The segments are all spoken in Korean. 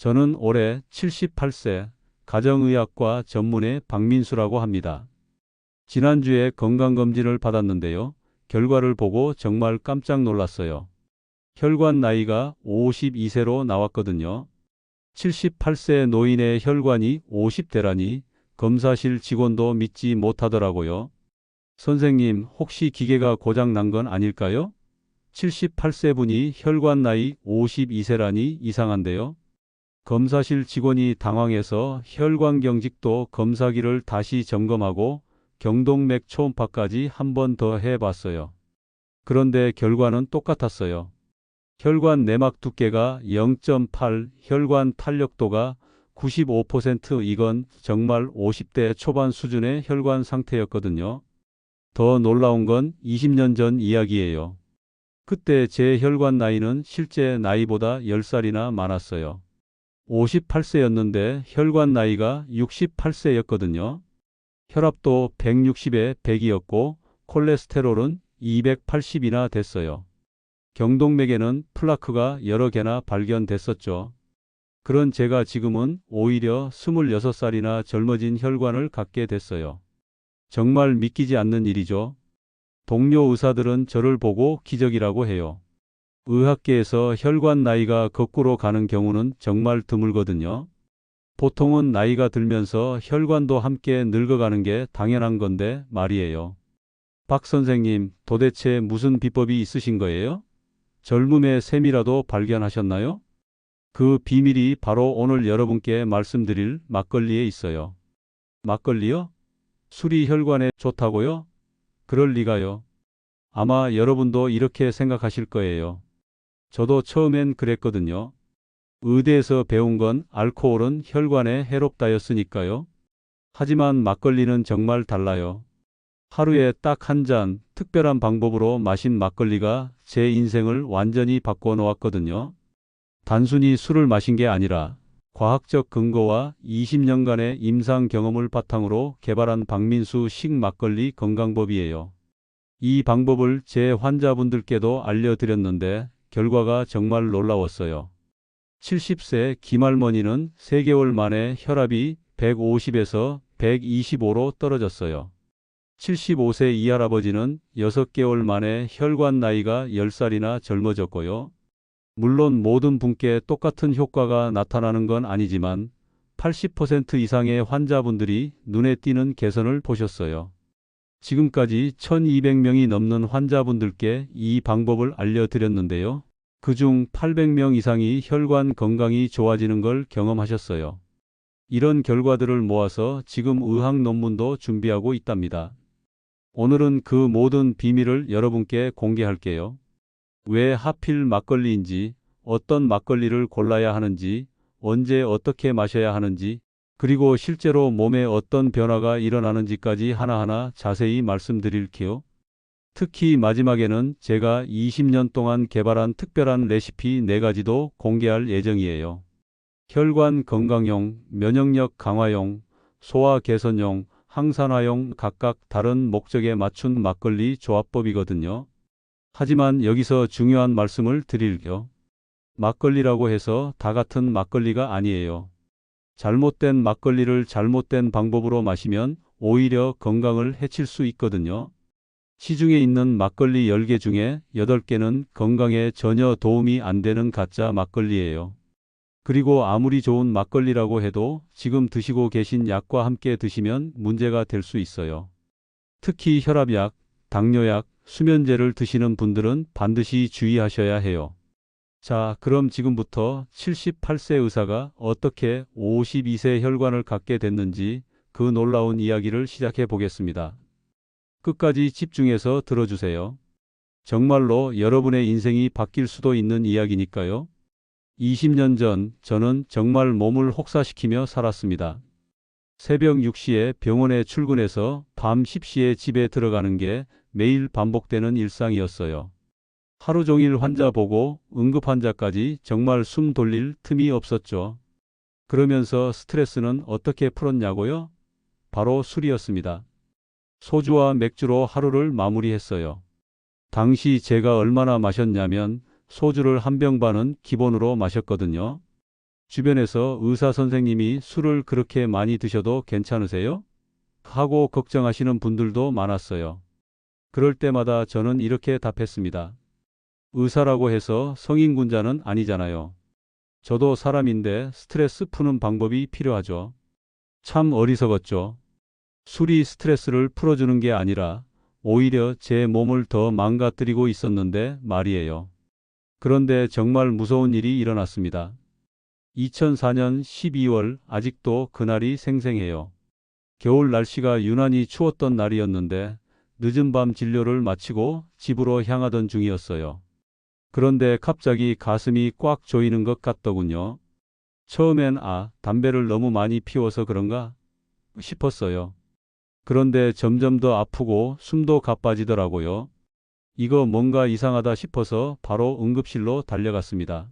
저는 올해 78세 가정의학과 전문의 박민수라고 합니다. 지난주에 건강검진을 받았는데요. 결과를 보고 정말 깜짝 놀랐어요. 혈관 나이가 52세로 나왔거든요. 78세 노인의 혈관이 50대라니 검사실 직원도 믿지 못하더라고요. 선생님, 혹시 기계가 고장 난 건 아닐까요? 78세 분이 혈관 나이 52세라니 이상한데요. 검사실 직원이 당황해서 혈관경직도 검사기를 다시 점검하고 경동맥 초음파까지 한 번 더 해봤어요. 그런데 결과는 똑같았어요. 혈관 내막 두께가 0.8, 혈관 탄력도가 95%, 이건 정말 50대 초반 수준의 혈관 상태였거든요. 더 놀라운 건 20년 전 이야기예요. 그때 제 혈관 나이는 실제 나이보다 10살이나 많았어요. 58세였는데 혈관 나이가 68세였거든요. 혈압도 160에 100이었고 콜레스테롤은 280이나 됐어요. 경동맥에는 플라크가 여러 개나 발견됐었죠. 그런 제가 지금은 오히려 26살이나 젊어진 혈관을 갖게 됐어요. 정말 믿기지 않는 일이죠. 동료 의사들은 저를 보고 기적이라고 해요. 의학계에서 혈관 나이가 거꾸로 가는 경우는 정말 드물거든요. 보통은 나이가 들면서 혈관도 함께 늙어가는 게 당연한 건데 말이에요. 박 선생님, 도대체 무슨 비법이 있으신 거예요? 젊음의 셈이라도 발견하셨나요? 그 비밀이 바로 오늘 여러분께 말씀드릴 막걸리에 있어요. 막걸리요? 술이 혈관에 좋다고요? 그럴 리가요. 아마 여러분도 이렇게 생각하실 거예요. 저도 처음엔 그랬거든요. 의대에서 배운 건 알코올은 혈관에 해롭다였으니까요. 하지만 막걸리는 정말 달라요. 하루에 딱 한 잔 특별한 방법으로 마신 막걸리가 제 인생을 완전히 바꿔 놓았거든요. 단순히 술을 마신 게 아니라 과학적 근거와 20년간의 임상 경험을 바탕으로 개발한 박민수 식 막걸리 건강법이에요. 이 방법을 제 환자분들께도 알려드렸는데 결과가 정말 놀라웠어요. 70세 김할머니는 3개월 만에 혈압이 150에서 125로 떨어졌어요. 75세 이할아버지는 6개월 만에 혈관 나이가 10살이나 젊어졌고요. 물론 모든 분께 똑같은 효과가 나타나는 건 아니지만 80% 이상의 환자분들이 눈에 띄는 개선을 보셨어요. 지금까지 1200명이 넘는 환자분들께 이 방법을 알려드렸는데요. 그중 800명 이상이 혈관 건강이 좋아지는 걸 경험하셨어요. 이런 결과들을 모아서 지금 의학 논문도 준비하고 있답니다. 오늘은 그 모든 비밀을 여러분께 공개할게요. 왜 하필 막걸리인지, 어떤 막걸리를 골라야 하는지, 언제 어떻게 마셔야 하는지, 그리고 실제로 몸에 어떤 변화가 일어나는지까지 하나하나 자세히 말씀드릴게요. 특히 마지막에는 제가 20년 동안 개발한 특별한 레시피 4가지도 공개할 예정이에요. 혈관 건강용, 면역력 강화용, 소화 개선용, 항산화용, 각각 다른 목적에 맞춘 막걸리 조합법이거든요. 하지만 여기서 중요한 말씀을 드릴게요. 막걸리라고 해서 다 같은 막걸리가 아니에요. 잘못된 막걸리를 잘못된 방법으로 마시면 오히려 건강을 해칠 수 있거든요. 시중에 있는 막걸리 10개 중에 8개는 건강에 전혀 도움이 안 되는 가짜 막걸리예요. 그리고 아무리 좋은 막걸리라고 해도 지금 드시고 계신 약과 함께 드시면 문제가 될 수 있어요. 특히 혈압약, 당뇨약, 수면제를 드시는 분들은 반드시 주의하셔야 해요. 자, 그럼 지금부터 78세 의사가 어떻게 52세 혈관을 갖게 됐는지 그 놀라운 이야기를 시작해 보겠습니다. 끝까지 집중해서 들어주세요. 정말로 여러분의 인생이 바뀔 수도 있는 이야기니까요. 20년 전 저는 정말 몸을 혹사시키며 살았습니다. 새벽 6시에 병원에 출근해서 밤 10시에 집에 들어가는 게 매일 반복되는 일상이었어요. 하루 종일 환자 보고 응급 환자까지 정말 숨 돌릴 틈이 없었죠. 그러면서 스트레스는 어떻게 풀었냐고요? 바로 술이었습니다. 소주와 맥주로 하루를 마무리했어요. 당시 제가 얼마나 마셨냐면 소주를 한 병 반은 기본으로 마셨거든요. 주변에서 의사 선생님이 술을 그렇게 많이 드셔도 괜찮으세요? 하고 걱정하시는 분들도 많았어요. 그럴 때마다 저는 이렇게 답했습니다. 의사라고 해서 성인군자는 아니잖아요. 저도 사람인데 스트레스 푸는 방법이 필요하죠. 참 어리석었죠. 술이 스트레스를 풀어주는 게 아니라 오히려 제 몸을 더 망가뜨리고 있었는데 말이에요. 그런데 정말 무서운 일이 일어났습니다. 2004년 12월 아직도 그날이 생생해요. 겨울 날씨가 유난히 추웠던 날이었는데 늦은 밤 진료를 마치고 집으로 향하던 중이었어요. 그런데 갑자기 가슴이 꽉 조이는 것 같더군요. 처음엔 담배를 너무 많이 피워서 그런가 싶었어요. 그런데 점점 더 아프고 숨도 가빠지더라고요. 이거 뭔가 이상하다 싶어서 바로 응급실로 달려갔습니다.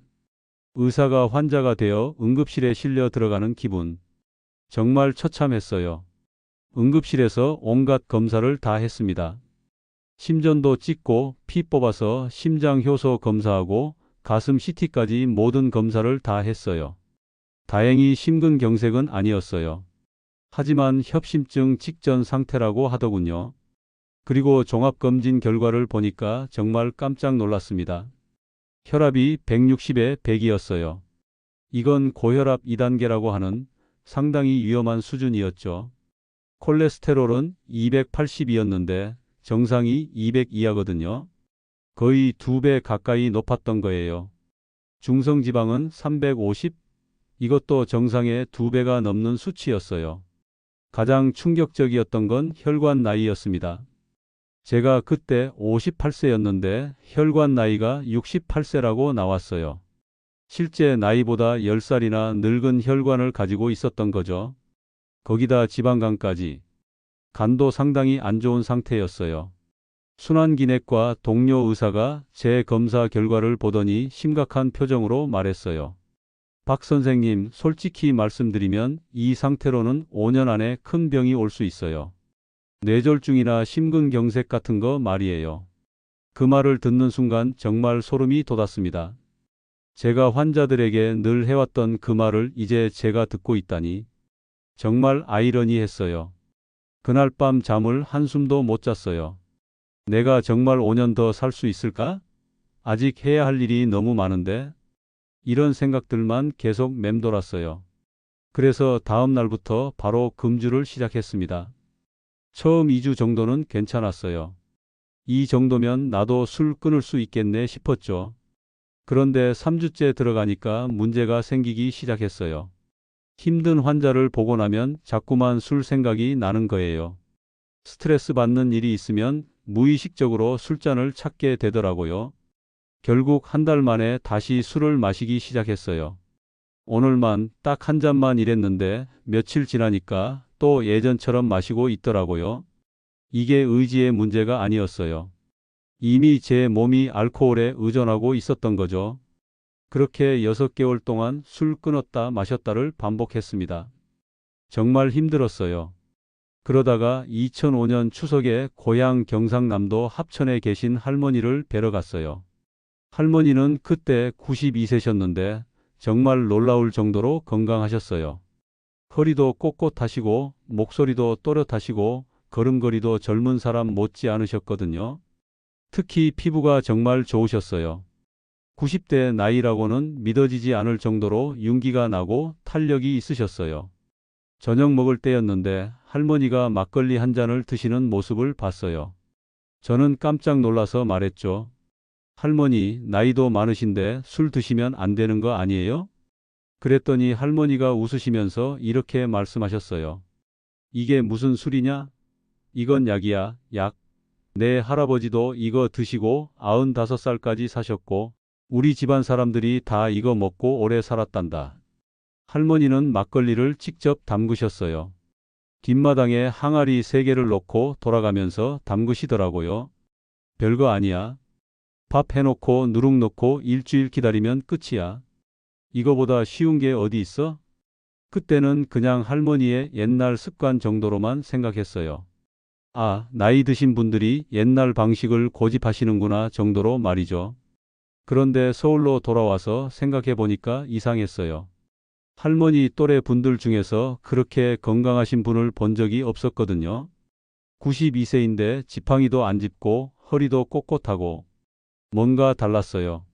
의사가 환자가 되어 응급실에 실려 들어가는 기분. 정말 처참했어요. 응급실에서 온갖 검사를 다 했습니다. 심전도 찍고 피 뽑아서 심장 효소 검사하고 가슴 CT까지 모든 검사를 다 했어요. 다행히 심근경색은 아니었어요. 하지만 협심증 직전 상태라고 하더군요. 그리고 종합검진 결과를 보니까 정말 깜짝 놀랐습니다. 혈압이 160에 100이었어요. 이건 고혈압 2단계라고 하는 상당히 위험한 수준이었죠. 콜레스테롤은 280이었는데 정상이 200 이하거든요. 거의 2배 가까이 높았던 거예요. 중성지방은 350, 이것도 정상의 2배가 넘는 수치였어요. 가장 충격적이었던 건 혈관 나이였습니다. 제가 그때 58세였는데 혈관 나이가 68세라고 나왔어요. 실제 나이보다 10살이나 늙은 혈관을 가지고 있었던 거죠. 거기다 지방간까지. 간도 상당히 안 좋은 상태였어요. 순환기내과 동료 의사가 제 검사 결과를 보더니 심각한 표정으로 말했어요. 박 선생님, 솔직히 말씀드리면 이 상태로는 5년 안에 큰 병이 올 수 있어요. 뇌졸중이나 심근경색 같은 거 말이에요. 그 말을 듣는 순간 정말 소름이 돋았습니다. 제가 환자들에게 늘 해왔던 그 말을 이제 제가 듣고 있다니. 정말 아이러니했어요. 그날 밤 잠을 한숨도 못 잤어요. 내가 정말 5년 더 살 수 있을까? 아직 해야 할 일이 너무 많은데? 이런 생각들만 계속 맴돌았어요. 그래서 다음 날부터 바로 금주를 시작했습니다. 처음 2주 정도는 괜찮았어요. 이 정도면 나도 술 끊을 수 있겠네 싶었죠. 그런데 3주째 들어가니까 문제가 생기기 시작했어요. 힘든 환자를 보고 나면 자꾸만 술 생각이 나는 거예요. 스트레스 받는 일이 있으면 무의식적으로 술잔을 찾게 되더라고요. 결국 한 달 만에 다시 술을 마시기 시작했어요. 오늘만 딱 한 잔만 이랬는데 며칠 지나니까 또 예전처럼 마시고 있더라고요. 이게 의지의 문제가 아니었어요. 이미 제 몸이 알코올에 의존하고 있었던 거죠. 그렇게 6개월 동안 술 끊었다 마셨다를 반복했습니다. 정말 힘들었어요. 그러다가 2005년 추석에 고향 경상남도 합천에 계신 할머니를 뵈러 갔어요. 할머니는 그때 92세셨는데 정말 놀라울 정도로 건강하셨어요. 허리도 꼿꼿하시고 목소리도 또렷하시고 걸음걸이도 젊은 사람 못지 않으셨거든요. 특히 피부가 정말 좋으셨어요. 90대 나이라고는 믿어지지 않을 정도로 윤기가 나고 탄력이 있으셨어요. 저녁 먹을 때였는데 할머니가 막걸리 한 잔을 드시는 모습을 봤어요. 저는 깜짝 놀라서 말했죠. 할머니, 나이도 많으신데 술 드시면 안 되는 거 아니에요? 그랬더니 할머니가 웃으시면서 이렇게 말씀하셨어요. 이게 무슨 술이냐? 이건 약이야, 약. 내 할아버지도 이거 드시고 95살까지 사셨고 우리 집안 사람들이 다 이거 먹고 오래 살았단다. 할머니는 막걸리를 직접 담그셨어요. 뒷마당에 항아리 3개를 놓고 돌아가면서 담그시더라고요. 별거 아니야. 밥 해놓고 누룩 넣고 일주일 기다리면 끝이야. 이거보다 쉬운 게 어디 있어? 그때는 그냥 할머니의 옛날 습관 정도로만 생각했어요. 나이 드신 분들이 옛날 방식을 고집하시는구나 정도로 말이죠. 그런데 서울로 돌아와서 생각해 보니까 이상했어요. 할머니 또래 분들 중에서 그렇게 건강하신 분을 본 적이 없었거든요. 92세인데 지팡이도 안 짚고 허리도 꼿꼿하고 뭔가 달랐어요.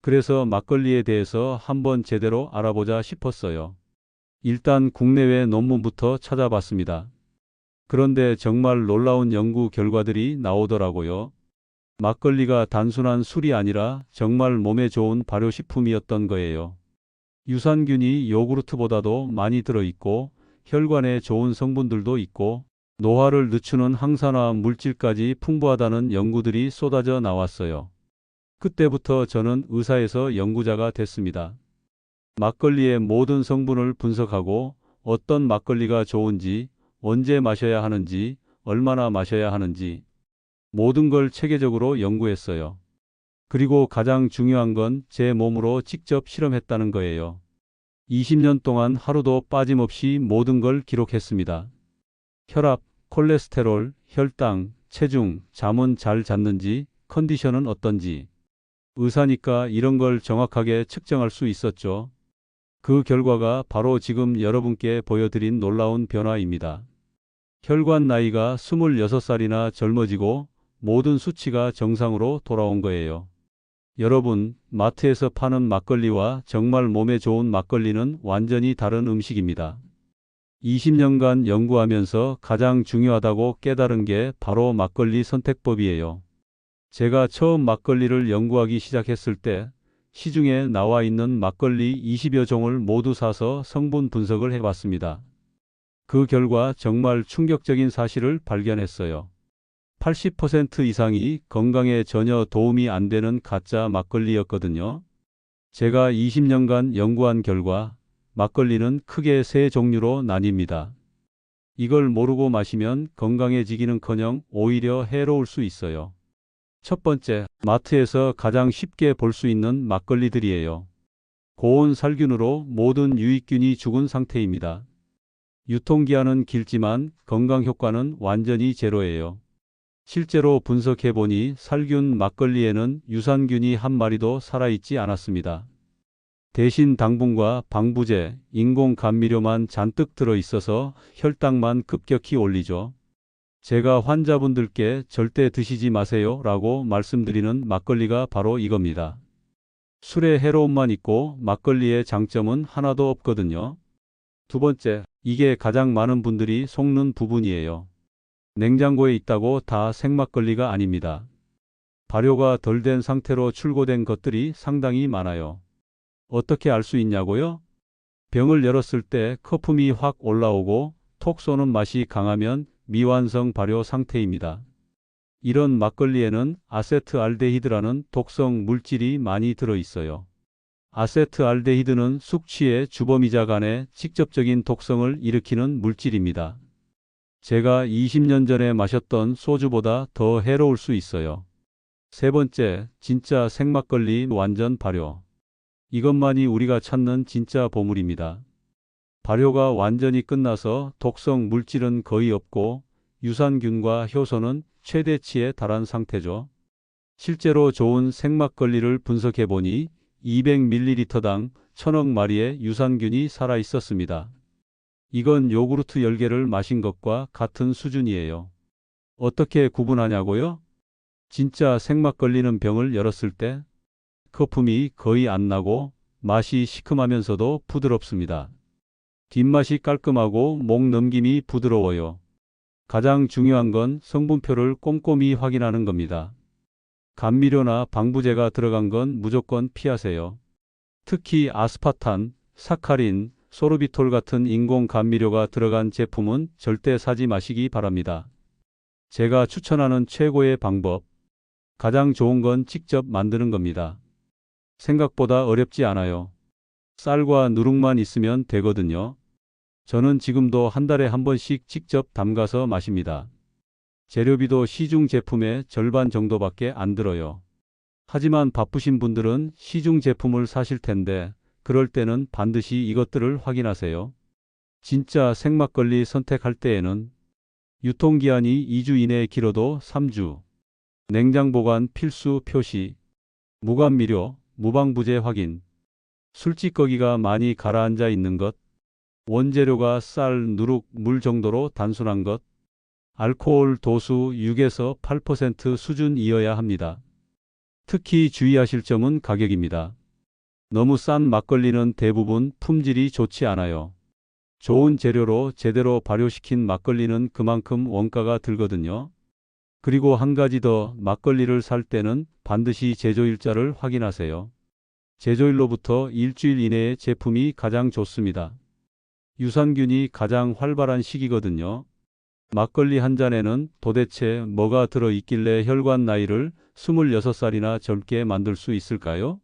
그래서 막걸리에 대해서 한번 제대로 알아보자 싶었어요. 일단 국내외 논문부터 찾아봤습니다. 그런데 정말 놀라운 연구 결과들이 나오더라고요. 막걸리가 단순한 술이 아니라 정말 몸에 좋은 발효식품이었던 거예요. 유산균이 요구르트보다도 많이 들어있고 혈관에 좋은 성분들도 있고 노화를 늦추는 항산화 물질까지 풍부하다는 연구들이 쏟아져 나왔어요. 그때부터 저는 의사에서 연구자가 됐습니다. 막걸리의 모든 성분을 분석하고 어떤 막걸리가 좋은지, 언제 마셔야 하는지, 얼마나 마셔야 하는지 모든 걸 체계적으로 연구했어요. 그리고 가장 중요한 건 제 몸으로 직접 실험했다는 거예요. 20년 동안 하루도 빠짐없이 모든 걸 기록했습니다. 혈압, 콜레스테롤, 혈당, 체중, 잠은 잘 잤는지, 컨디션은 어떤지. 의사니까 이런 걸 정확하게 측정할 수 있었죠. 그 결과가 바로 지금 여러분께 보여드린 놀라운 변화입니다. 혈관 나이가 26살이나 젊어지고 모든 수치가 정상으로 돌아온 거예요. 여러분, 마트에서 파는 막걸리와 정말 몸에 좋은 막걸리는 완전히 다른 음식입니다. 20년간 연구하면서 가장 중요하다고 깨달은 게 바로 막걸리 선택법이에요. 제가 처음 막걸리를 연구하기 시작했을 때 시중에 나와 있는 막걸리 20여 종을 모두 사서 성분 분석을 해봤습니다. 그 결과 정말 충격적인 사실을 발견했어요. 80% 이상이 건강에 전혀 도움이 안 되는 가짜 막걸리였거든요. 제가 20년간 연구한 결과 막걸리는 크게 세 종류로 나뉩니다. 이걸 모르고 마시면 건강해지기는커녕 오히려 해로울 수 있어요. 첫 번째, 마트에서 가장 쉽게 볼 수 있는 막걸리들이에요. 고온 살균으로 모든 유익균이 죽은 상태입니다. 유통기한은 길지만 건강 효과는 완전히 제로예요. 실제로 분석해보니 살균 막걸리에는 유산균이 한 마리도 살아있지 않았습니다. 대신 당분과 방부제, 인공 감미료만 잔뜩 들어있어서 혈당만 급격히 올리죠. 제가 환자분들께 절대 드시지 마세요 라고 말씀드리는 막걸리가 바로 이겁니다. 술의 해로움만 있고 막걸리의 장점은 하나도 없거든요. 두 번째, 이게 가장 많은 분들이 속는 부분이에요. 냉장고에 있다고 다 생막걸리가 아닙니다. 발효가 덜 된 상태로 출고된 것들이 상당히 많아요. 어떻게 알 수 있냐고요? 병을 열었을 때 거품이 확 올라오고 톡 쏘는 맛이 강하면 미완성 발효 상태입니다. 이런 막걸리에는 아세트알데히드라는 독성 물질이 많이 들어있어요. 아세트알데히드는 숙취의 주범이자 간에 직접적인 독성을 일으키는 물질입니다. 제가 20년 전에 마셨던 소주보다 더 해로울 수 있어요. 세 번째, 진짜 생막걸리 완전 발효. 이것만이 우리가 찾는 진짜 보물입니다. 발효가 완전히 끝나서 독성 물질은 거의 없고 유산균과 효소는 최대치에 달한 상태죠. 실제로 좋은 생막걸리를 분석해보니 200ml당 1000억 마리의 유산균이 살아있었습니다. 이건 요구르트 10개를 마신 것과 같은 수준이에요. 어떻게 구분하냐고요? 진짜 생막걸리는 병을 열었을 때 거품이 거의 안 나고 맛이 시큼하면서도 부드럽습니다. 뒷맛이 깔끔하고 목 넘김이 부드러워요. 가장 중요한 건 성분표를 꼼꼼히 확인하는 겁니다. 감미료나 방부제가 들어간 건 무조건 피하세요. 특히 아스파탄, 사카린, 소르비톨 같은 인공 감미료가 들어간 제품은 절대 사지 마시기 바랍니다. 제가 추천하는 최고의 방법, 가장 좋은 건 직접 만드는 겁니다. 생각보다 어렵지 않아요. 쌀과 누룩만 있으면 되거든요. 저는 지금도 한 달에 한 번씩 직접 담가서 마십니다. 재료비도 시중 제품의 절반 정도밖에 안 들어요. 하지만 바쁘신 분들은 시중 제품을 사실 텐데 그럴 때는 반드시 이것들을 확인하세요. 진짜 생막걸리 선택할 때에는 유통기한이 2주 이내에 길어도 3주, 냉장 보관 필수 표시, 무감미료, 무방부제 확인, 술찌꺼기가 많이 가라앉아 있는 것, 원재료가 쌀, 누룩, 물 정도로 단순한 것, 알코올 도수 6에서 8% 수준이어야 합니다. 특히 주의하실 점은 가격입니다. 너무 싼 막걸리는 대부분 품질이 좋지 않아요. 좋은 재료로 제대로 발효시킨 막걸리는 그만큼 원가가 들거든요. 그리고 한 가지 더, 막걸리를 살 때는 반드시 제조일자를 확인하세요. 제조일로부터 일주일 이내의 제품이 가장 좋습니다. 유산균이 가장 활발한 시기거든요. 막걸리 한 잔에는 도대체 뭐가 들어 있길래 혈관 나이를 26살이나 젊게 만들 수 있을까요?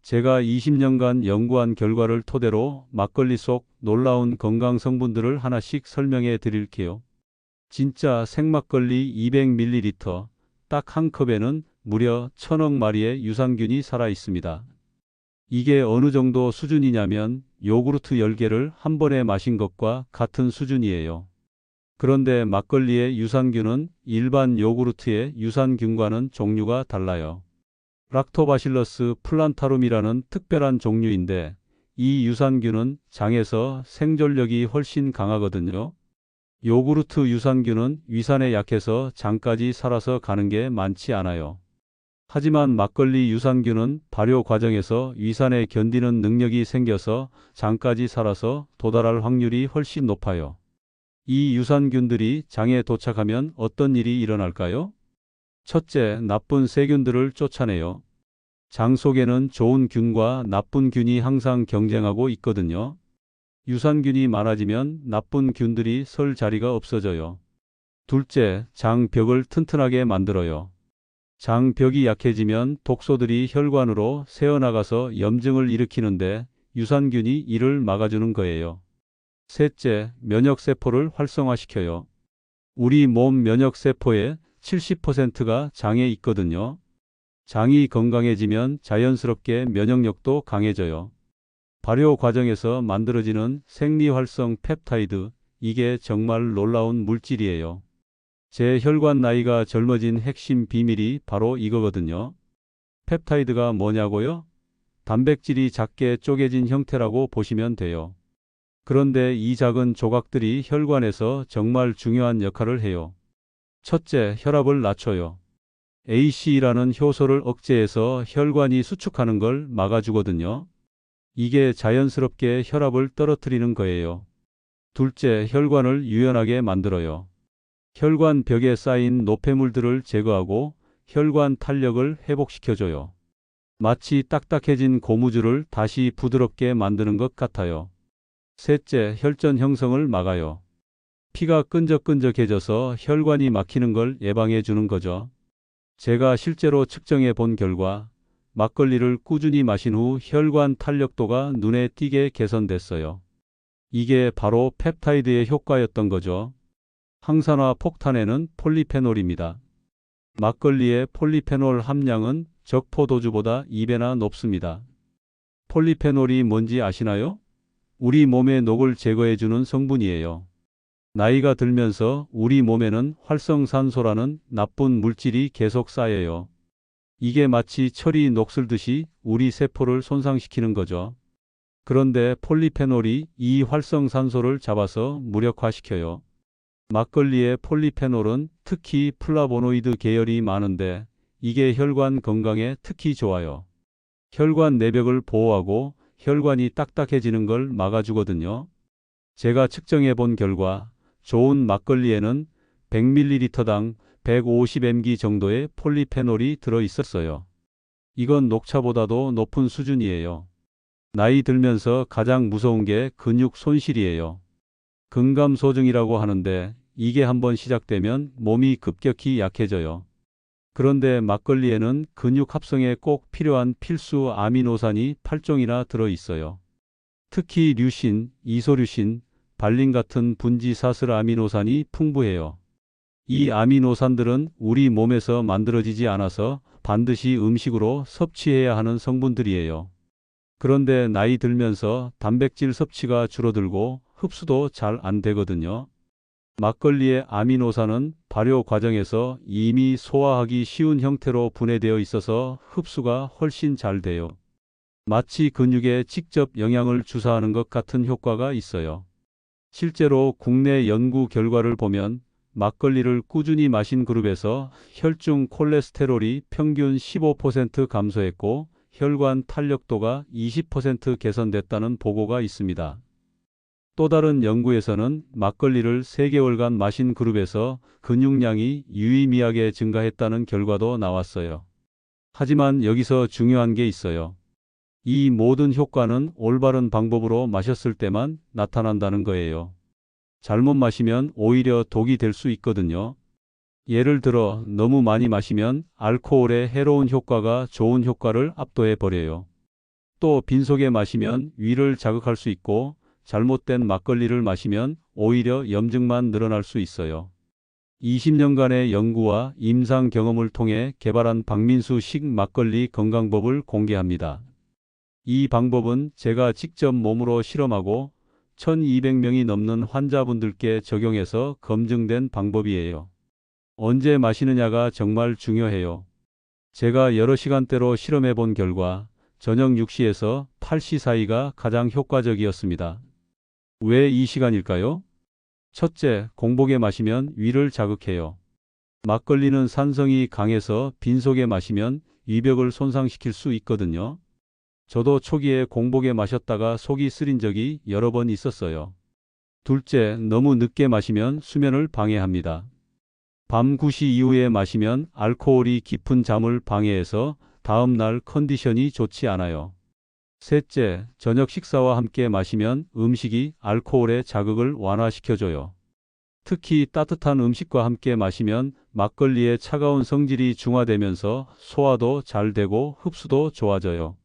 제가 20년간 연구한 결과를 토대로 막걸리 속 놀라운 건강 성분들을 하나씩 설명해 드릴게요. 진짜 생막걸리 200ml, 딱 한 컵에는 무려 1000억 마리의 유산균이 살아 있습니다. 이게 어느 정도 수준이냐면 요구르트 10개를 한 번에 마신 것과 같은 수준이에요. 그런데 막걸리의 유산균은 일반 요구르트의 유산균과는 종류가 달라요. 락토바실러스 플란타룸이라는 특별한 종류인데 이 유산균은 장에서 생존력이 훨씬 강하거든요. 요구르트 유산균은 위산에 약해서 장까지 살아서 가는 게 많지 않아요. 하지만 막걸리 유산균은 발효 과정에서 위산에 견디는 능력이 생겨서 장까지 살아서 도달할 확률이 훨씬 높아요. 이 유산균들이 장에 도착하면 어떤 일이 일어날까요? 첫째, 나쁜 세균들을 쫓아내요. 장 속에는 좋은 균과 나쁜 균이 항상 경쟁하고 있거든요. 유산균이 많아지면 나쁜 균들이 설 자리가 없어져요. 둘째, 장벽을 튼튼하게 만들어요. 장벽이 약해지면 독소들이 혈관으로 새어나가서 염증을 일으키는데 유산균이 이를 막아주는 거예요. 셋째, 면역세포를 활성화시켜요. 우리 몸 면역세포의 70%가 장에 있거든요. 장이 건강해지면 자연스럽게 면역력도 강해져요. 발효 과정에서 만들어지는 생리활성 펩타이드, 이게 정말 놀라운 물질이에요. 제 혈관 나이가 젊어진 핵심 비밀이 바로 이거거든요. 펩타이드가 뭐냐고요? 단백질이 작게 쪼개진 형태라고 보시면 돼요. 그런데 이 작은 조각들이 혈관에서 정말 중요한 역할을 해요. 첫째, 혈압을 낮춰요. ACE라는 효소를 억제해서 혈관이 수축하는 걸 막아주거든요. 이게 자연스럽게 혈압을 떨어뜨리는 거예요. 둘째, 혈관을 유연하게 만들어요. 혈관 벽에 쌓인 노폐물들을 제거하고 혈관 탄력을 회복시켜줘요. 마치 딱딱해진 고무줄을 다시 부드럽게 만드는 것 같아요. 셋째, 혈전 형성을 막아요. 피가 끈적끈적해져서 혈관이 막히는 걸 예방해 주는 거죠. 제가 실제로 측정해 본 결과 막걸리를 꾸준히 마신 후 혈관 탄력도가 눈에 띄게 개선됐어요. 이게 바로 펩타이드의 효과였던 거죠. 항산화 폭탄에는 폴리페놀입니다. 막걸리의 폴리페놀 함량은 적포도주보다 2배나 높습니다. 폴리페놀이 뭔지 아시나요? 우리 몸의 녹을 제거해주는 성분이에요. 나이가 들면서 우리 몸에는 활성산소라는 나쁜 물질이 계속 쌓여요. 이게 마치 철이 녹슬듯이 우리 세포를 손상시키는 거죠. 그런데 폴리페놀이 이 활성산소를 잡아서 무력화시켜요. 막걸리의 폴리페놀은 특히 플라보노이드 계열이 많은데 이게 혈관 건강에 특히 좋아요. 혈관 내벽을 보호하고 혈관이 딱딱해지는 걸 막아주거든요. 제가 측정해 본 결과 좋은 막걸리에는 100ml당 150mg 정도의 폴리페놀이 들어 있었어요. 이건 녹차보다도 높은 수준이에요. 나이 들면서 가장 무서운 게 근육 손실이에요. 근감소증이라고 하는데 이게 한번 시작되면 몸이 급격히 약해져요. 그런데 막걸리에는 근육 합성에 꼭 필요한 필수 아미노산이 8종이나 들어 있어요. 특히 류신, 이소류신, 발린 같은 분지사슬 아미노산이 풍부해요. 이 아미노산들은 우리 몸에서 만들어지지 않아서 반드시 음식으로 섭취해야 하는 성분들이에요. 그런데 나이 들면서 단백질 섭취가 줄어들고 흡수도 잘 안 되거든요. 막걸리의 아미노산은 발효 과정에서 이미 소화하기 쉬운 형태로 분해되어 있어서 흡수가 훨씬 잘 돼요. 마치 근육에 직접 영향을 주사하는 것 같은 효과가 있어요. 실제로 국내 연구 결과를 보면 막걸리를 꾸준히 마신 그룹에서 혈중 콜레스테롤이 평균 15% 감소했고 혈관 탄력도가 20% 개선됐다는 보고가 있습니다. 또 다른 연구에서는 막걸리를 3개월간 마신 그룹에서 근육량이 유의미하게 증가했다는 결과도 나왔어요. 하지만 여기서 중요한 게 있어요. 이 모든 효과는 올바른 방법으로 마셨을 때만 나타난다는 거예요. 잘못 마시면 오히려 독이 될 수 있거든요. 예를 들어 너무 많이 마시면 알코올의 해로운 효과가 좋은 효과를 압도해 버려요. 또 빈속에 마시면 위를 자극할 수 있고 잘못된 막걸리를 마시면 오히려 염증만 늘어날 수 있어요. 20년간의 연구와 임상 경험을 통해 개발한 박민수식 막걸리 건강법을 공개합니다. 이 방법은 제가 직접 몸으로 실험하고 1200명이 넘는 환자분들께 적용해서 검증된 방법이에요. 언제 마시느냐가 정말 중요해요. 제가 여러 시간대로 실험해 본 결과 저녁 6시에서 8시 사이가 가장 효과적이었습니다. 왜 이 시간일까요? 첫째, 공복에 마시면 위를 자극해요. 막걸리는 산성이 강해서 빈속에 마시면 위벽을 손상시킬 수 있거든요. 저도 초기에 공복에 마셨다가 속이 쓰린 적이 여러 번 있었어요. 둘째, 너무 늦게 마시면 수면을 방해합니다. 밤 9시 이후에 마시면 알코올이 깊은 잠을 방해해서 다음 날 컨디션이 좋지 않아요. 셋째, 저녁 식사와 함께 마시면 음식이 알코올의 자극을 완화시켜줘요. 특히 따뜻한 음식과 함께 마시면 막걸리의 차가운 성질이 중화되면서 소화도 잘 되고 흡수도 좋아져요.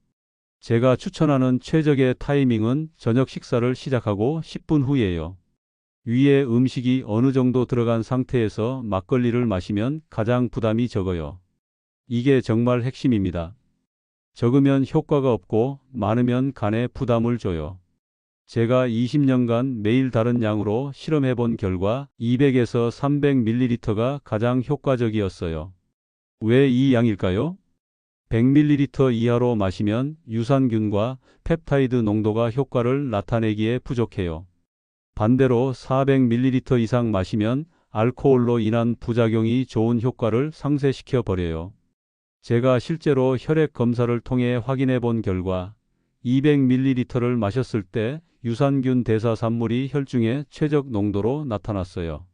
제가 추천하는 최적의 타이밍은 저녁 식사를 시작하고 10분 후예요. 위에 음식이 어느 정도 들어간 상태에서 막걸리를 마시면 가장 부담이 적어요. 이게 정말 핵심입니다. 적으면 효과가 없고 많으면 간에 부담을 줘요. 제가 20년간 매일 다른 양으로 실험해 본 결과 200에서 300ml가 가장 효과적이었어요. 왜 이 양일까요? 100ml 이하로 마시면 유산균과 펩타이드 농도가 효과를 나타내기에 부족해요. 반대로 400ml 이상 마시면 알코올로 인한 부작용이 좋은 효과를 상쇄시켜 버려요. 제가 실제로 혈액 검사를 통해 확인해 본 결과 200ml를 마셨을 때 유산균 대사 산물이 혈중의 최적 농도로 나타났어요.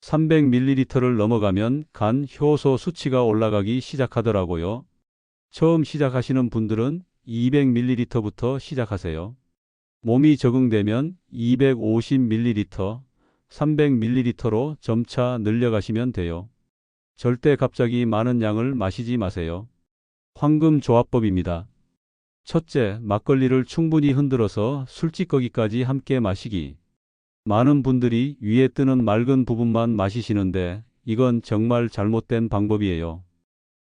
300ml를 넘어가면 간 효소 수치가 올라가기 시작하더라고요. 처음 시작하시는 분들은 200ml부터 시작하세요. 몸이 적응되면 250ml, 300ml로 점차 늘려가시면 돼요. 절대 갑자기 많은 양을 마시지 마세요. 황금 조합법입니다. 첫째, 막걸리를 충분히 흔들어서 술찌꺼기까지 함께 마시기. 많은 분들이 위에 뜨는 맑은 부분만 마시시는데 이건 정말 잘못된 방법이에요.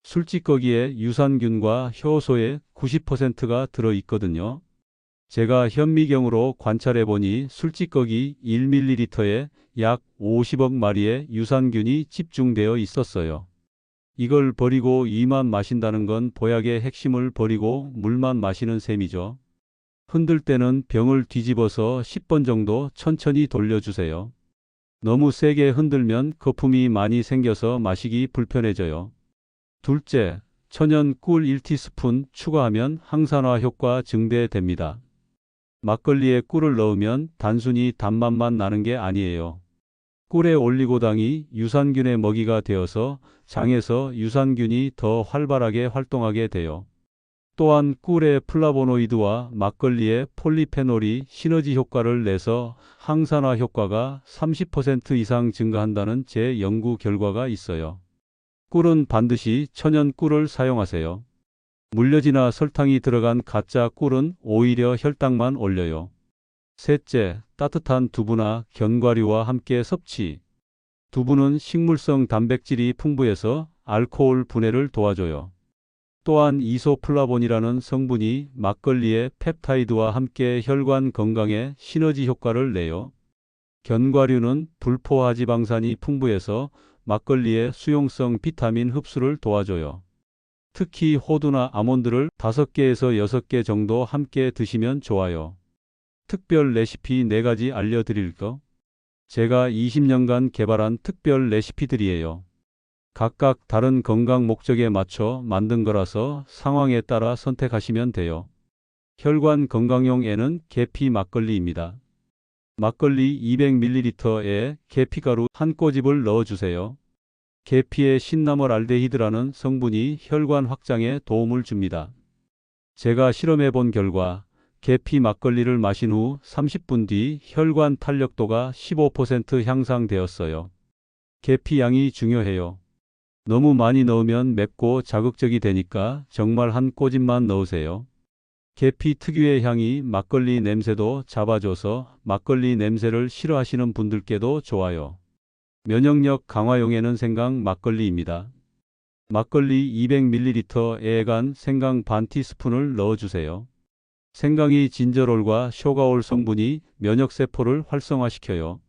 술찌꺼기에 유산균과 효소의 90%가 들어있거든요. 제가 현미경으로 관찰해보니 술찌꺼기 1ml에 약 50억 마리의 유산균이 집중되어 있었어요. 이걸 버리고 위만 마신다는 건 보약의 핵심을 버리고 물만 마시는 셈이죠. 흔들 때는 병을 뒤집어서 10번 정도 천천히 돌려주세요. 너무 세게 흔들면 거품이 많이 생겨서 마시기 불편해져요. 둘째, 천연 꿀 1티스푼 추가하면 항산화 효과 증대됩니다. 막걸리에 꿀을 넣으면 단순히 단맛만 나는 게 아니에요. 꿀의 올리고당이 유산균의 먹이가 되어서 장에서 유산균이 더 활발하게 활동하게 돼요. 또한 꿀의 플라보노이드와 막걸리의 폴리페놀이 시너지 효과를 내서 항산화 효과가 30% 이상 증가한다는 제 연구 결과가 있어요. 꿀은 반드시 천연 꿀을 사용하세요. 물엿이나 설탕이 들어간 가짜 꿀은 오히려 혈당만 올려요. 셋째, 따뜻한 두부나 견과류와 함께 섭취. 두부는 식물성 단백질이 풍부해서 알코올 분해를 도와줘요. 또한 이소플라본이라는 성분이 막걸리의 펩타이드와 함께 혈관 건강에 시너지 효과를 내요. 견과류는 불포화지방산이 풍부해서 막걸리의 수용성 비타민 흡수를 도와줘요. 특히 호두나 아몬드를 5개에서 6개 정도 함께 드시면 좋아요. 특별 레시피 4가지 알려드릴까? 제가 20년간 개발한 특별 레시피들이에요. 각각 다른 건강 목적에 맞춰 만든 거라서 상황에 따라 선택하시면 돼요. 혈관 건강용에는 계피 막걸리입니다. 막걸리 200ml에 계피가루 한 꼬집을 넣어주세요. 계피의 신나멀알데히드라는 성분이 혈관 확장에 도움을 줍니다. 제가 실험해 본 결과 계피 막걸리를 마신 후 30분 뒤 혈관 탄력도가 15% 향상되었어요. 계피 양이 중요해요. 너무 많이 넣으면 맵고 자극적이 되니까 정말 한 꼬집만 넣으세요. 계피 특유의 향이 막걸리 냄새도 잡아줘서 막걸리 냄새를 싫어하시는 분들께도 좋아요. 면역력 강화용에는 생강 막걸리입니다. 막걸리 200ml에 간 생강 반 티스푼을 넣어주세요. 생강이 진저롤과 쇼가올 성분이 면역세포를 활성화시켜요.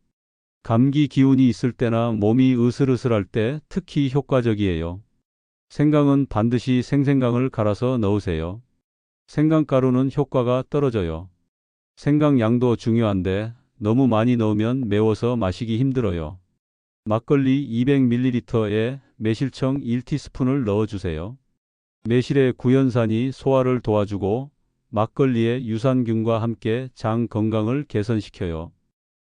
감기 기운이 있을 때나 몸이 으슬으슬할 때 특히 효과적이에요. 생강은 반드시 생생강을 갈아서 넣으세요. 생강가루는 효과가 떨어져요. 생강 양도 중요한데 너무 많이 넣으면 매워서 마시기 힘들어요. 막걸리 200ml에 매실청 1티스푼을 넣어주세요. 매실의 구연산이 소화를 도와주고 막걸리의 유산균과 함께 장 건강을 개선시켜요.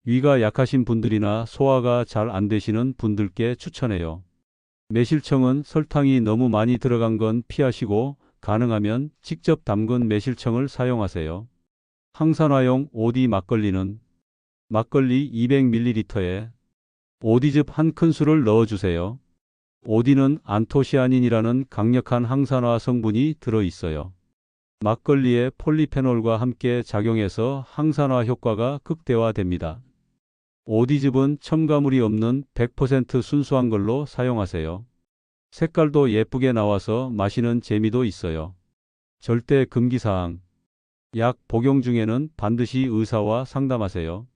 위가 약하신 분들이나 소화가 잘 안 되시는 분들께 추천해요. 매실청은 설탕이 너무 많이 들어간 건 피하시고 가능하면 직접 담근 매실청을 사용하세요. 항산화용 오디 막걸리는 막걸리 200ml에 오디즙 한 큰술을 넣어주세요. 오디는 안토시아닌이라는 강력한 항산화 성분이 들어있어요. 막걸리의 폴리페놀과 함께 작용해서 항산화 효과가 극대화됩니다. 오디즙은 첨가물이 없는 100% 순수한 걸로 사용하세요. 색깔도 예쁘게 나와서 마시는 재미도 있어요. 절대 금기사항. 약 복용 중에는 반드시 의사와 상담하세요.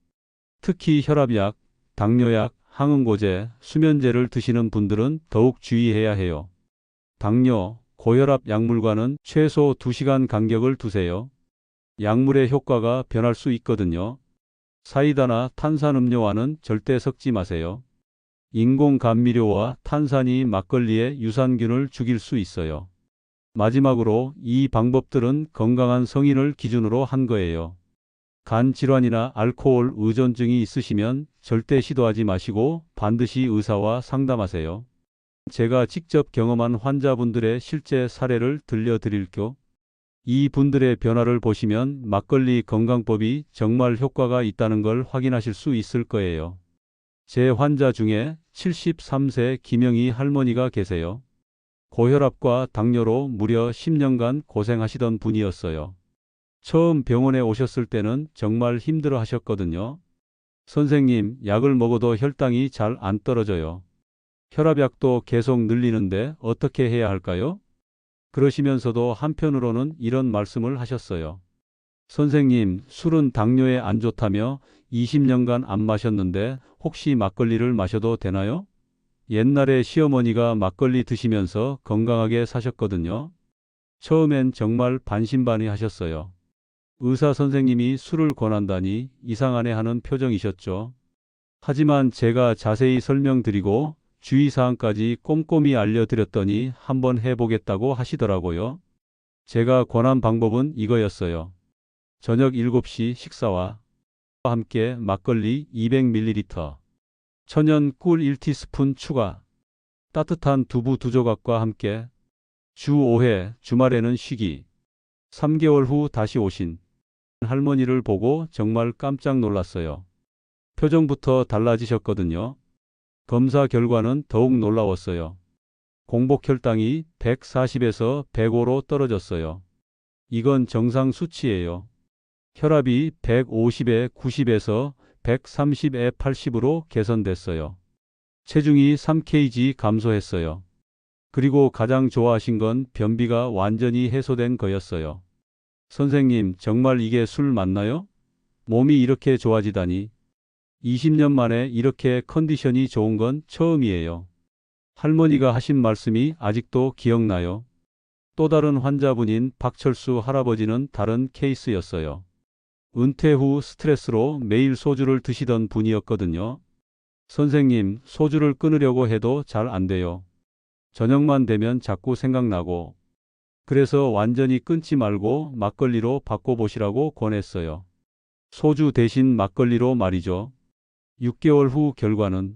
특히 혈압약, 당뇨약, 항응고제, 수면제를 드시는 분들은 더욱 주의해야 해요. 당뇨, 고혈압 약물과는 최소 2시간 간격을 두세요. 약물의 효과가 변할 수 있거든요. 사이다나 탄산음료와는 절대 섞지 마세요. 인공 감미료와 탄산이 막걸리의 유산균을 죽일 수 있어요. 마지막으로 이 방법들은 건강한 성인을 기준으로 한 거예요. 간 질환이나 알코올 의존증이 있으시면 절대 시도하지 마시고 반드시 의사와 상담하세요. 제가 직접 경험한 환자분들의 실제 사례를 들려드릴게요. 이 분들의 변화를 보시면 막걸리 건강법이 정말 효과가 있다는 걸 확인하실 수 있을 거예요. 제 환자 중에 73세 김영희 할머니가 계세요. 고혈압과 당뇨로 무려 10년간 고생하시던 분이었어요. 처음 병원에 오셨을 때는 정말 힘들어 하셨거든요. 선생님, 약을 먹어도 혈당이 잘 안 떨어져요. 혈압약도 계속 늘리는데 어떻게 해야 할까요? 그러시면서도 한편으로는 이런 말씀을 하셨어요. 선생님, 술은 당뇨에 안 좋다며 20년간 안 마셨는데 혹시 막걸리를 마셔도 되나요? 옛날에 시어머니가 막걸리 드시면서 건강하게 사셨거든요. 처음엔 정말 반신반의하셨어요. 의사 선생님이 술을 권한다니 이상하네 하는 표정이셨죠. 하지만 제가 자세히 설명드리고 주의사항까지 꼼꼼히 알려드렸더니 한번 해보겠다고 하시더라고요. 제가 권한 방법은 이거였어요. 저녁 7시 식사와 함께 막걸리 200ml, 천연 꿀 1티스푼 추가, 따뜻한 두부 2조각과 함께 주 5회, 주말에는 쉬기. 3개월 후 다시 오신 할머니를 보고 정말 깜짝 놀랐어요. 표정부터 달라지셨거든요. 검사 결과는 더욱 놀라웠어요. 공복 혈당이 140에서 105로 떨어졌어요. 이건 정상 수치예요. 혈압이 150에 90에서 130에 80으로 개선됐어요. 체중이 3kg 감소했어요. 그리고 가장 좋아하신 건 변비가 완전히 해소된 거였어요. 선생님, 정말 이게 술 맞나요? 몸이 이렇게 좋아지다니. 20년 만에 이렇게 컨디션이 좋은 건 처음이에요. 할머니가 하신 말씀이 아직도 기억나요. 또 다른 환자분인 박철수 할아버지는 다른 케이스였어요. 은퇴 후 스트레스로 매일 소주를 드시던 분이었거든요. 선생님, 소주를 끊으려고 해도 잘 안 돼요. 저녁만 되면 자꾸 생각나고. 그래서 완전히 끊지 말고 막걸리로 바꿔보시라고 권했어요. 소주 대신 막걸리로 말이죠. 6개월 후 결과는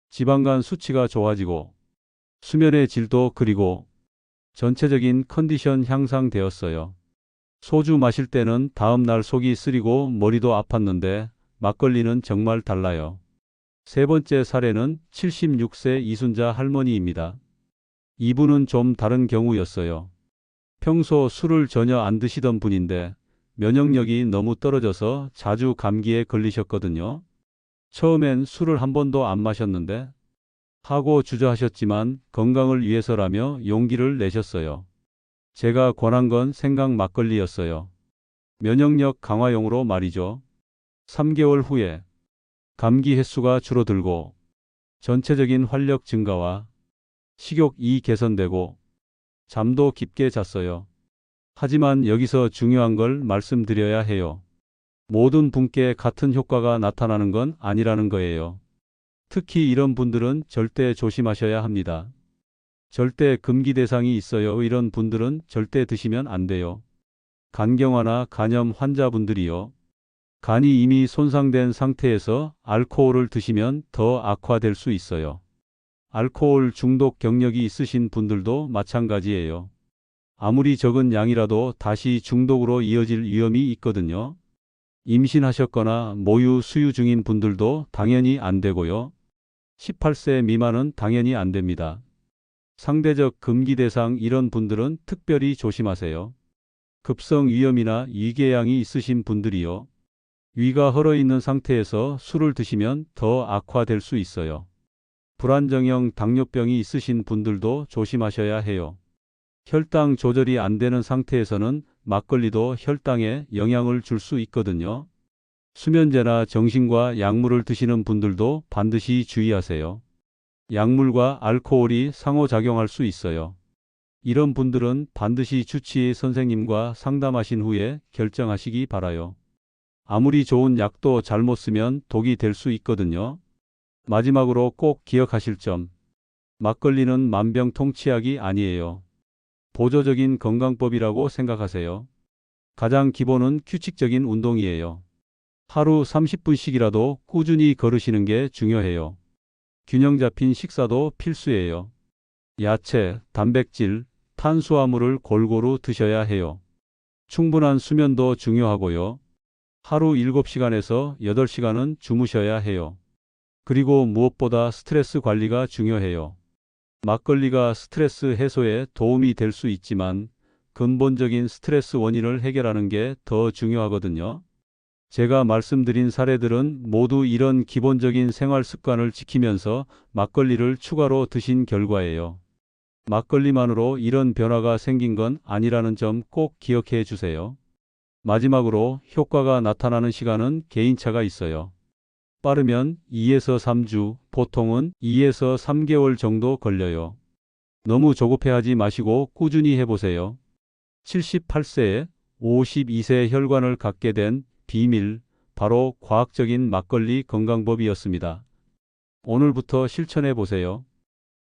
지방간 수치가 좋아지고 수면의 질도 그리고 전체적인 컨디션 향상되었어요. 소주 마실 때는 다음날 속이 쓰리고 머리도 아팠는데 막걸리는 정말 달라요. 세 번째 사례는 76세 이순자 할머니입니다. 이분은 좀 다른 경우였어요. 평소 술을 전혀 안 드시던 분인데 면역력이 너무 떨어져서 자주 감기에 걸리셨거든요. 처음엔 술을 한 번도 안 마셨는데 하고 주저하셨지만 건강을 위해서라며 용기를 내셨어요. 제가 권한 건 생강 막걸리였어요. 면역력 강화용으로 말이죠. 3개월 후에 감기 횟수가 줄어들고 전체적인 활력 증가와 식욕이 개선되고 잠도 깊게 잤어요. 하지만 여기서 중요한 걸 말씀드려야 해요. 모든 분께 같은 효과가 나타나는 건 아니라는 거예요. 특히 이런 분들은 절대 조심하셔야 합니다. 절대 금기 대상이 있어요. 이런 분들은 절대 드시면 안 돼요. 간경화나 간염 환자분들이요. 간이 이미 손상된 상태에서 알코올을 드시면 더 악화될 수 있어요. 알코올 중독 경력이 있으신 분들도 마찬가지예요. 아무리 적은 양이라도 다시 중독으로 이어질 위험이 있거든요. 임신하셨거나 모유 수유 중인 분들도 당연히 안 되고요. 18세 미만은 당연히 안 됩니다. 상대적 금기 대상 이런 분들은 특별히 조심하세요. 급성 위염이나 위궤양이 있으신 분들이요. 위가 헐어 있는 상태에서 술을 드시면 더 악화될 수 있어요. 불안정형 당뇨병이 있으신 분들도 조심하셔야 해요. 혈당 조절이 안 되는 상태에서는 막걸리도 혈당에 영향을 줄 수 있거든요. 수면제나 정신과 약물을 드시는 분들도 반드시 주의하세요. 약물과 알코올이 상호작용할 수 있어요. 이런 분들은 반드시 주치의 선생님과 상담하신 후에 결정하시기 바라요. 아무리 좋은 약도 잘못 쓰면 독이 될 수 있거든요. 마지막으로 꼭 기억하실 점. 막걸리는 만병통치약이 아니에요. 보조적인 건강법이라고 생각하세요. 가장 기본은 규칙적인 운동이에요. 하루 30분씩이라도 꾸준히 걸으시는 게 중요해요. 균형 잡힌 식사도 필수예요. 야채, 단백질, 탄수화물을 골고루 드셔야 해요. 충분한 수면도 중요하고요. 하루 7시간에서 8시간은 주무셔야 해요. 그리고 무엇보다 스트레스 관리가 중요해요. 막걸리가 스트레스 해소에 도움이 될 수 있지만 근본적인 스트레스 원인을 해결하는 게 더 중요하거든요. 제가 말씀드린 사례들은 모두 이런 기본적인 생활 습관을 지키면서 막걸리를 추가로 드신 결과예요. 막걸리만으로 이런 변화가 생긴 건 아니라는 점 꼭 기억해 주세요. 마지막으로 효과가 나타나는 시간은 개인차가 있어요. 빠르면 2에서 3주, 보통은 2에서 3개월 정도 걸려요. 너무 조급해하지 마시고 꾸준히 해보세요. 78세에 52세 혈관을 갖게 된 비밀, 바로 과학적인 막걸리 건강법이었습니다. 오늘부터 실천해 보세요.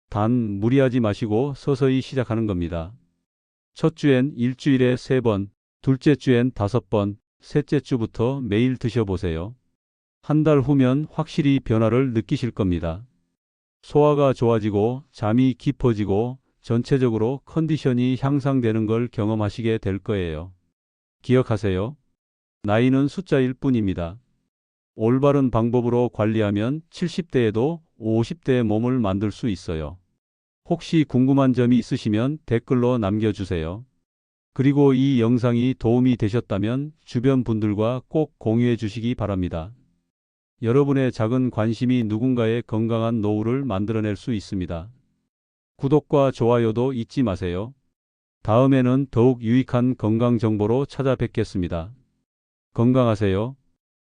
단 무리하지 마시고 서서히 시작하는 겁니다. 첫 주엔 일주일에 3번, 둘째 주엔 5번, 셋째 주부터 매일 드셔보세요. 한 달 후면 확실히 변화를 느끼실 겁니다. 소화가 좋아지고 잠이 깊어지고 전체적으로 컨디션이 향상되는 걸 경험하시게 될 거예요. 기억하세요. 나이는 숫자일 뿐입니다. 올바른 방법으로 관리하면 70대에도 50대의 몸을 만들 수 있어요. 혹시 궁금한 점이 있으시면 댓글로 남겨주세요. 그리고 이 영상이 도움이 되셨다면 주변 분들과 꼭 공유해 주시기 바랍니다. 여러분의 작은 관심이 누군가의 건강한 노후를 만들어낼 수 있습니다. 구독과 좋아요도 잊지 마세요. 다음에는 더욱 유익한 건강 정보로 찾아뵙겠습니다. 건강하세요.